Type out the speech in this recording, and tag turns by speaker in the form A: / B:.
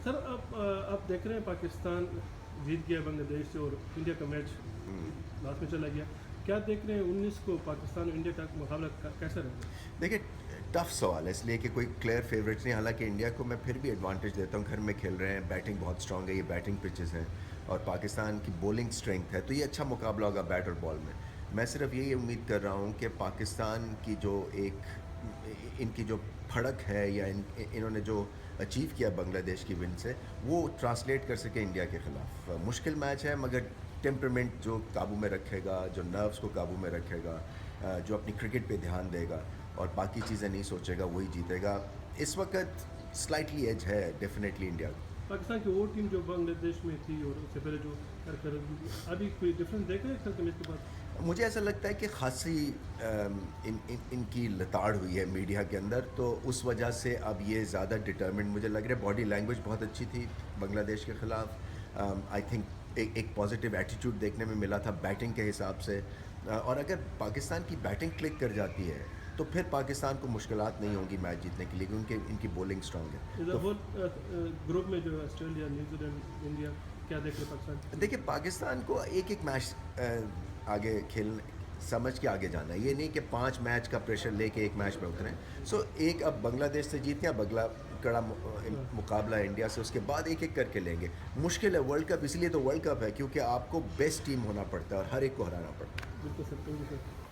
A: Sir आप देख रहे हैं पाकिस्तान जीत गया बांग्लादेश से और इंडिया का मैच लास्ट में चला गया। क्या देख रहे हैं 19 को पाकिस्तान और इंडिया का मुकाबला कैसा रहेगा?
B: देखिए, टफ सवाल है इसलिए कि कोई क्लियर फेवरेट नहीं। हालांकि इंडिया को मैं फिर भी एडवांटेज देता हूँ, घर में खेल रहे हैं, बैटिंग बहुत स्ट्रांग है, ये बैटिंग पिचेस हैं और पाकिस्तान की बॉलिंग स्ट्रेंथ है, तो ये अच्छा मुकाबला होगा बैट और बॉल में। मैं सिर्फ यही उम्मीद कर रहा हूँ कि पाकिस्तान की जो इनकी जो फड़क है या इन्होंने जो अचीव किया बांग्लादेश की विन से, वो ट्रांसलेट कर सके इंडिया के ख़िलाफ़। मुश्किल मैच है मगर टेम्परमेंट जो काबू में रखेगा, जो नर्व्स को काबू में रखेगा, जो अपनी क्रिकेट पे ध्यान देगा और बाकी चीज़ें नहीं सोचेगा, वही जीतेगा। इस वक्त स्लाइटली एज है डेफिनेटली इंडिया को।
A: पाकिस्तान की वो टीम जो बांग्लादेश में थी और उससे पहले जो अभी कोई डिफरेंस देख रहे हैं कल के मैच के बाद?
B: मुझे ऐसा लगता है कि खासी इनकी लताड़ हुई है मीडिया के अंदर, तो उस वजह से अब ये ज़्यादा डिटर्मिंड मुझे लग रहा है। बॉडी लैंग्वेज बहुत अच्छी थी बांग्लादेश के ख़िलाफ़। आई थिंक एक पॉजिटिव एटीट्यूड देखने में मिला था बैटिंग के हिसाब से। और अगर पाकिस्तान की बैटिंग क्लिक कर जाती है तो फिर पाकिस्तान को मुश्किलात नहीं होंगी मैच जीतने के लिए, क्योंकि इनकी बॉलिंग स्ट्रांग है। तो
A: ग्रुप में जो ऑस्ट्रेलिया, न्यूजीलैंड, इंडिया, क्या देख रहे हैं पाकिस्तान?
B: देखिए, पाकिस्तान को एक एक मैच आगे खेल समझ के आगे जाना है। ये नहीं कि 5 मैच का प्रेशर लेके एक मैच में उतरें। सो एक अब बांग्लादेश से जीत गया, अगला कड़ा मुकाबला है इंडिया से, उसके बाद एक एक करके लेंगे। मुश्किल है वर्ल्ड कप, इसलिए तो वर्ल्ड कप है क्योंकि आपको बेस्ट टीम होना पड़ता है और हर एक को हराना पड़ता है।
A: बिल्कुल सर, बिल्कुल सर।